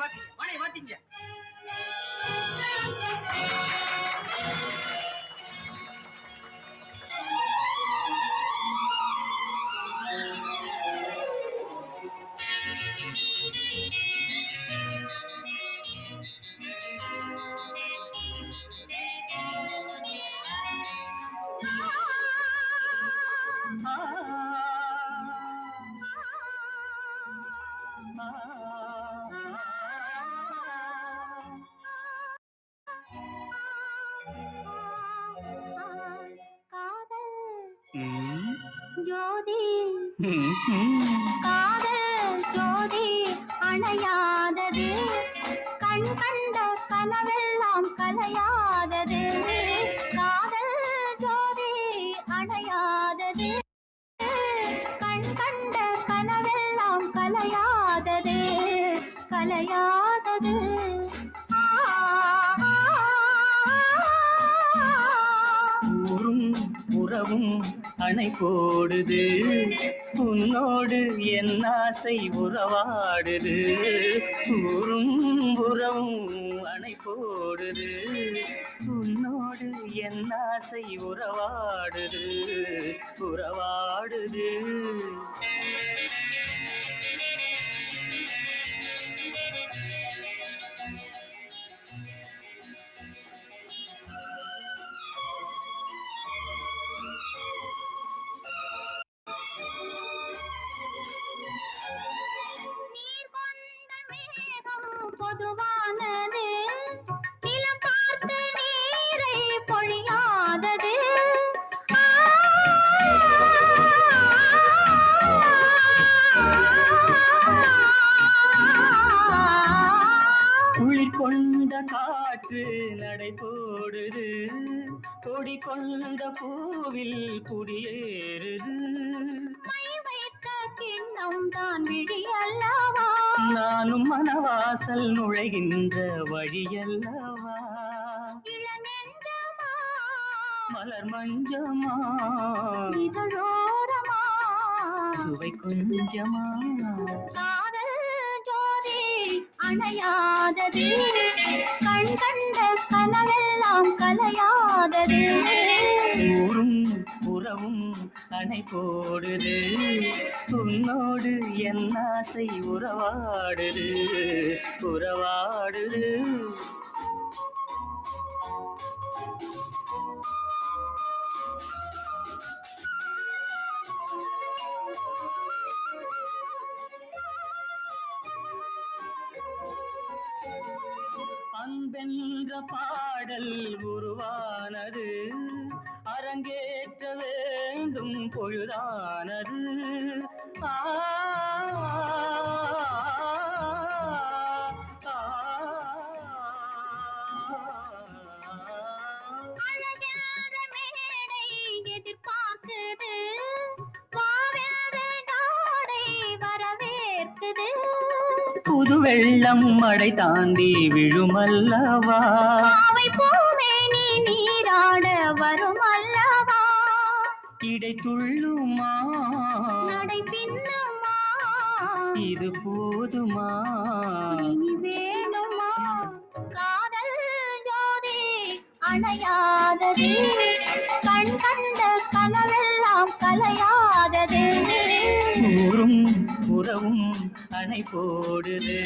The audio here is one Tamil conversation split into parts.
மாட்டீங்க. ஜோதி காதல் ஜோதி அணையாதது, கண் கண்ட கனவெல்லாம் கலையாதது. காதல் ஜோதி அணையாதது, கண் கண்ட கனவெல்லாம் கலையாதது, கலையாதது. உறவும் அணை போடுது, உன்னோடு என் ஆசை உறவாடுது. ஊரும் உறவும் அணை போடுது, உன்னோடு என் ஆசை உறவாடுது, உறவாடுது. பொதுவானது, நிலம் பார்த்து நீரை பொழியாதது. குளிர் கொண்ட காற்று நடை போடுது, கொடி கொண்ட பூவில் குடியேறுது. மை வைத்த கிண்ணம் தான் விழி அல்லவா, நானும் மனவாசல் நுழைகின்ற வழியல்லவா. இளநெஞ்சமா மலர் மஞ்சமா, இதழோரமா சுவை கொஞ்சமா. காதல் ஜோதி அணையாதது, கண் கண்ட கனவெல்லாம் கலையாதது. ஊரும் உறவும் அணை போடுது, உன்னோடு என் ஆசை உறவாடுது, உறவாடுது. அன்பென்ற பாடல் உருவானது, அரங்கேற்ற வேண்டும் பொழுதானது. அழகென்ற மேடை எதிர்பார்க்குது, வாவென்ற நாடை வரவேற்குது. புது வெள்ளம் மடை தாண்டி விழுமல்லவா, பாவை பூவே நீ நீராட வரும் அல்லவா. இடை துள்ளுமா நடை பின்னுமா, இது போதுமா, இனி வேணுமா. காதல் ஜோதி அணையாதது, கண் கண்ட கனவெல்லாம் கலையாதது. ஊரும் உறவும் அணை போடுது,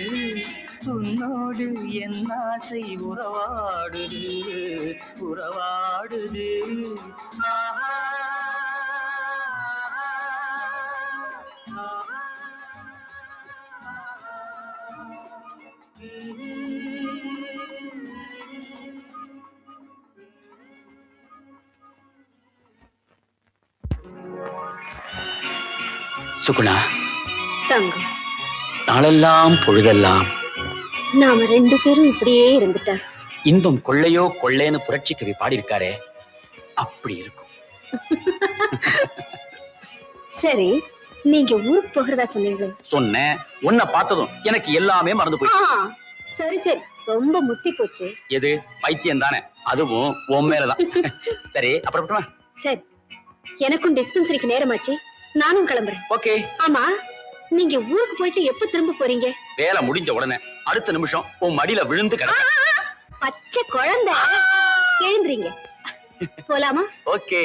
உன்னோடு என் ஆசை உறவாடுது, உறவாடுது. ஆஹா சுகுணா, தங்கம், நாளெல்லாம் பொழுதெல்லாம் நாம ரெண்டு பேரும் இப்படியே இருந்துட்டா இன்பம் கொள்ளையோ கொள்ளைன்னு புரட்சி கவி பாடியிருக்காரே, அப்படி இருக்கும். சரி, நீங்க ஊருக்கு போகிறதா சொன்னீங்களே? சொன்னேன். உன்னை பார்த்ததும் எனக்கு எல்லாமே மறந்து போய். சரி சரி, ரொம்ப முத்தி போச்சு. எது? பைத்தியம் தானே, அதுவும் உன் மேலதான். சரி, அப்புறம் சரி, எனக்கும் டிஸ்பென்சரிக்கு நேரமாச்சு, நானும் கிளம்புறேன். ஓகே. ஆமா, நீங்க ஊருக்கு போயிட்டு எப்ப திரும்ப போறீங்க? வேலை முடிஞ்ச உடனே அடுத்த நிமிஷம் உன் மடியில விழுந்து கிடக்க. பச்சை குழந்தை எழுந்துறீங்க. போலாமா? ஓகே.